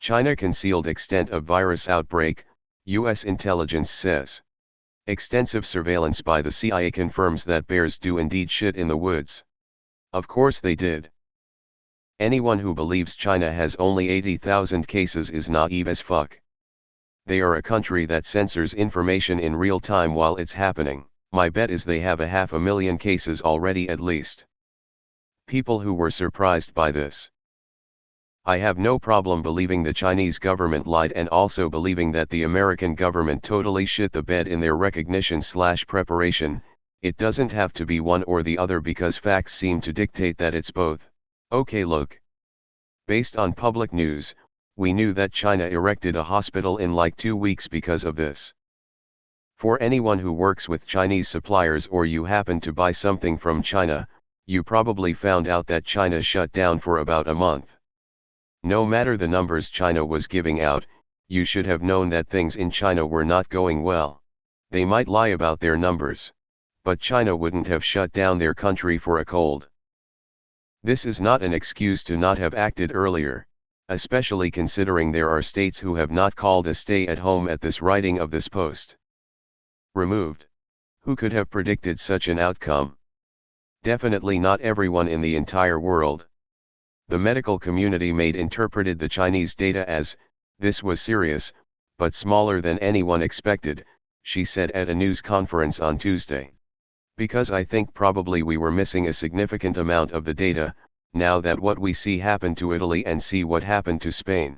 China concealed extent of virus outbreak, U.S. intelligence says. Extensive surveillance by the CIA confirms that bears do indeed shit in the woods. Of course they did. Anyone who believes China has only 80,000 cases is naive as fuck. They are a country that censors information in real time while it's happening. My bet is they have 500,000 cases already at least. People who were surprised by this. I have no problem believing the Chinese government lied and also believing that the American government totally shit the bed in their recognition/preparation. It doesn't have to be one or the other because facts seem to dictate that it's both. Okay, look. Based on public news, we knew that China erected a hospital in like 2 weeks because of this. For anyone who works with Chinese suppliers or you happen to buy something from China, you probably found out that China shut down for about a month. No matter the numbers China was giving out, you should have known that things in China were not going well. They might lie about their numbers, but China wouldn't have shut down their country for a cold. This is not an excuse to not have acted earlier, especially considering there are states who have not called a stay at home at this writing of this post. Removed. Who could have predicted such an outcome? Definitely not everyone in the entire world. The medical community interpreted the Chinese data as, this was serious, but smaller than anyone expected, she said at a news conference on Tuesday. Because I think probably we were missing a significant amount of the data, now that what we see happened to Italy and see what happened to Spain.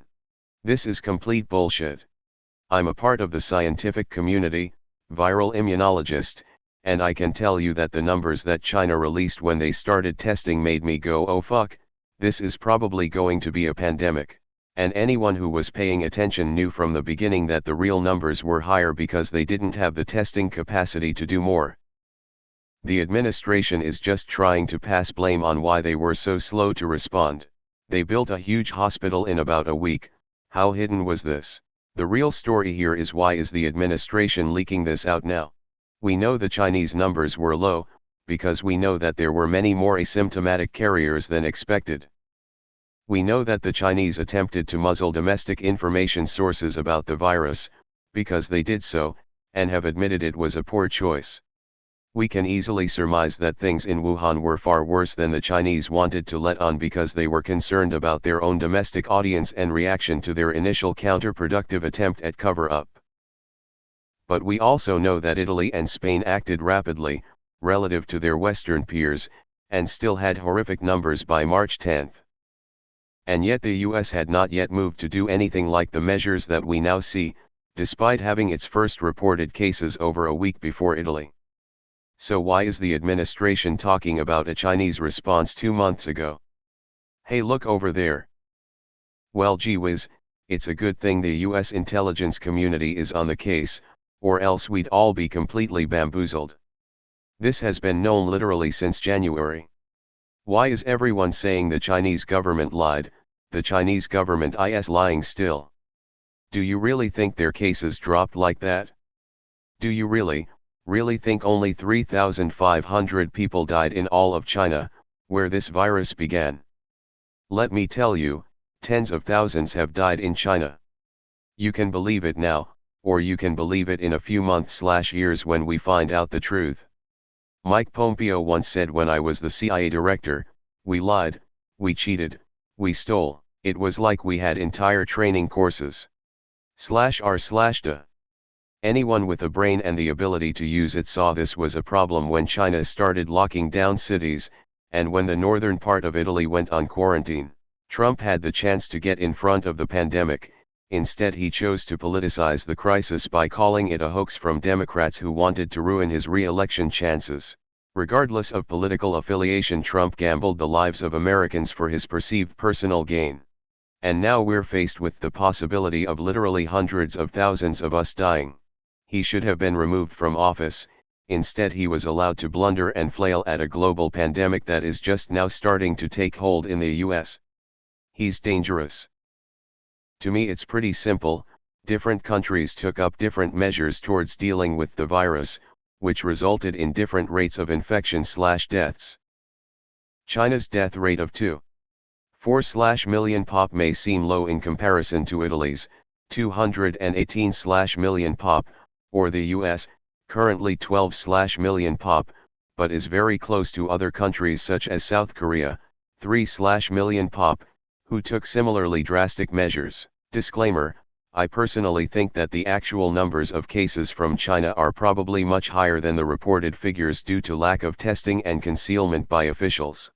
This is complete bullshit. I'm a part of the scientific community, viral immunologist, and I can tell you that the numbers that China released when they started testing made me go, oh fuck, this is probably going to be a pandemic. And anyone who was paying attention knew from the beginning that the real numbers were higher because they didn't have the testing capacity to do more. The administration is just trying to pass blame on why they were so slow to respond. They built a huge hospital in about a week. How hidden was this? The real story here is, why is the administration leaking this out now? We know the Chinese numbers were low, because we know that there were many more asymptomatic carriers than expected. We know that the Chinese attempted to muzzle domestic information sources about the virus, because they did so, and have admitted it was a poor choice. We can easily surmise that things in Wuhan were far worse than the Chinese wanted to let on because they were concerned about their own domestic audience and reaction to their initial counterproductive attempt at cover-up. But we also know that Italy and Spain acted rapidly, relative to their Western peers, and still had horrific numbers by March 10. And yet the US had not yet moved to do anything like the measures that we now see, despite having its first reported cases over a week before Italy. So why is the administration talking about a Chinese response 2 months ago? Hey, look over there. Well, gee whiz, it's a good thing the US intelligence community is on the case, or else we'd all be completely bamboozled. This has been known literally since January. Why is everyone saying the Chinese government lied? The Chinese government is lying still. Do you really think their cases dropped like that? Do you really think only 3,500 people died in all of China, where this virus began? Let me tell you, tens of thousands have died in China. You can believe it now, or you can believe it in a few months/years when we find out the truth. Mike Pompeo once said, when I was the CIA director, we lied, we cheated, we stole. It was like we had entire training courses. /r/da. Anyone with a brain and the ability to use it saw this was a problem when China started locking down cities, and when the northern part of Italy went on quarantine. Trump had the chance to get in front of the pandemic. Instead, he chose to politicize the crisis by calling it a hoax from Democrats who wanted to ruin his re-election chances. Regardless of political affiliation, Trump gambled the lives of Americans for his perceived personal gain. And now we're faced with the possibility of literally hundreds of thousands of us dying. He should have been removed from office. Instead, he was allowed to blunder and flail at a global pandemic that is just now starting to take hold in the US. He's dangerous. To me, it's pretty simple. Different countries took up different measures towards dealing with the virus, which resulted in different rates of infection/deaths. China's death rate of 2. 4/million pop may seem low in comparison to Italy's 218/million pop, or the US, currently 12/million pop, but is very close to other countries such as South Korea, 3/million pop, who took similarly drastic measures. Disclaimer: I personally think that the actual numbers of cases from China are probably much higher than the reported figures due to lack of testing and concealment by officials.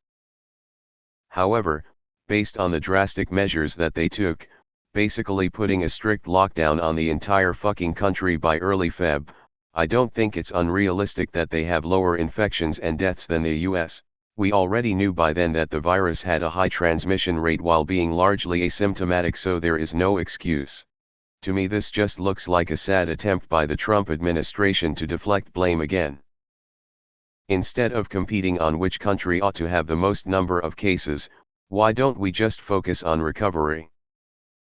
However, based on the drastic measures that they took, basically putting a strict lockdown on the entire fucking country by early Feb, I don't think it's unrealistic that they have lower infections and deaths than the US. We already knew by then that the virus had a high transmission rate while being largely asymptomatic, so there is no excuse. To me, this just looks like a sad attempt by the Trump administration to deflect blame again. Instead of competing on which country ought to have the most number of cases, why don't we just focus on recovery?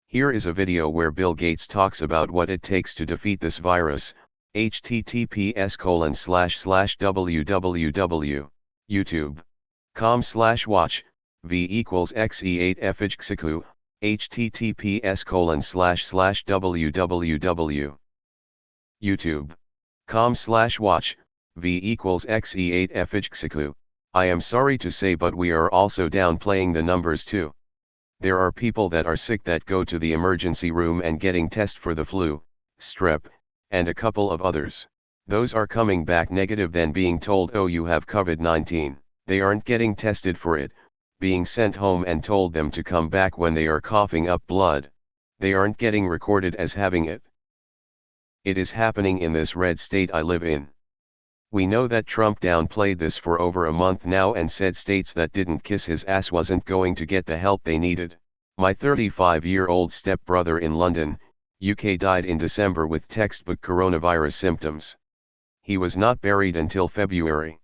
Here is a video where Bill Gates talks about what it takes to defeat this virus. https://www.youtube.com/watch v=xe8fhxiku https://www.youtube.com/watch v=xe8fhxiku. I am sorry to say, but we are also downplaying the numbers too. There are people that are sick that go to the emergency room and getting tested for the flu, strep, and a couple of others. Those are coming back negative, then being told, oh, you have COVID-19. They aren't getting tested for it, being sent home and told them to come back when they are coughing up blood. They aren't getting recorded as having it. It is happening in this red state I live in. We know that Trump downplayed this for over a month now and said states that didn't kiss his ass wasn't going to get the help they needed. My 35-year-old stepbrother in London, UK, died in December with textbook coronavirus symptoms. He was not buried until February.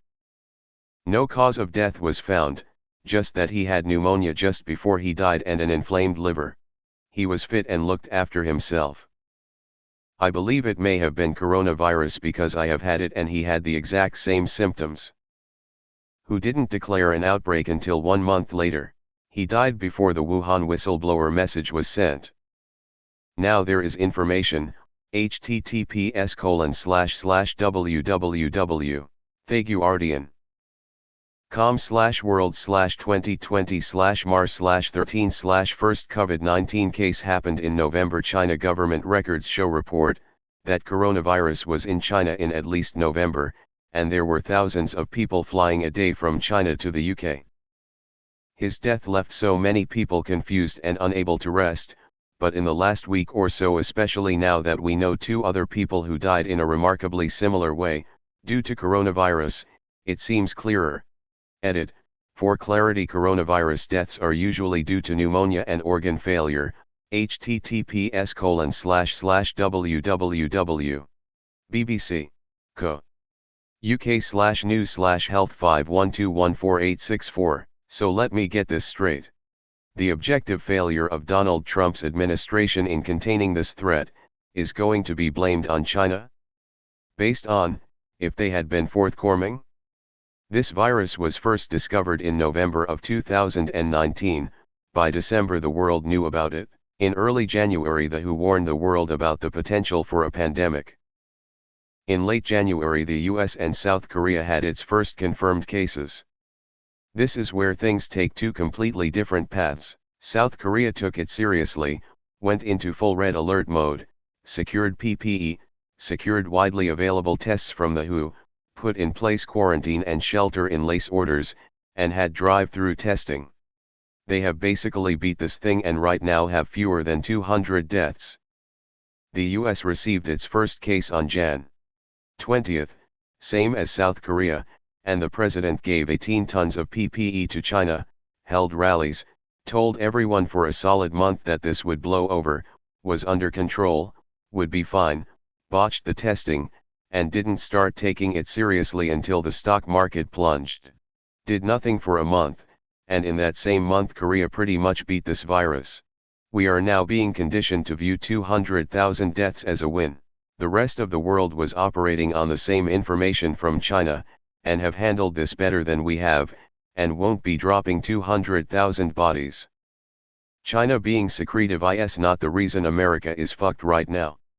No cause of death was found, just that he had pneumonia just before he died and an inflamed liver. He was fit and looked after himself. I believe it may have been coronavirus because I have had it and he had the exact same symptoms. Who didn't declare an outbreak until 1 month later. He died before the Wuhan whistleblower message was sent. Now there is information, https://www.theguardian.com/world/2020/mar/13/13 first COVID-19 case happened in November. China government records show report that coronavirus was in China in at least November, and there were thousands of people flying a day from China to the UK. His death left so many people confused and unable to rest, but in the last week or so, especially now that we know 2 other people who died in a remarkably similar way, due to coronavirus, it seems clearer. Edit: for clarity, coronavirus deaths are usually due to pneumonia and organ failure. https://www.bbc. co. UK/news/health 512148664. So let me get this straight. The objective failure of Donald Trump's administration in containing this threat is going to be blamed on China? Based on, if they had been forthcoming? This virus was first discovered in November of 2019, by December the world knew about it. In early January the WHO warned the world about the potential for a pandemic. In late January the US and South Korea had its first confirmed cases. This is where things take 2 completely different paths. South Korea took it seriously, went into full red alert mode, secured PPE, secured widely available tests from the WHO, put in place quarantine and shelter-in-place orders, and had drive-through testing. They have basically beat this thing and right now have fewer than 200 deaths. The US received its first case on Jan. 20th, same as South Korea, and the president gave 18 tons of PPE to China, held rallies, told everyone for a solid month that this would blow over, was under control, would be fine, botched the testing, and didn't start taking it seriously until the stock market plunged. Did nothing for a month, and in that same month Korea pretty much beat this virus. We are now being conditioned to view 200,000 deaths as a win. The rest of the world was operating on the same information from China, and have handled this better than we have, and won't be dropping 200,000 bodies. China being secretive is not the reason America is fucked right now.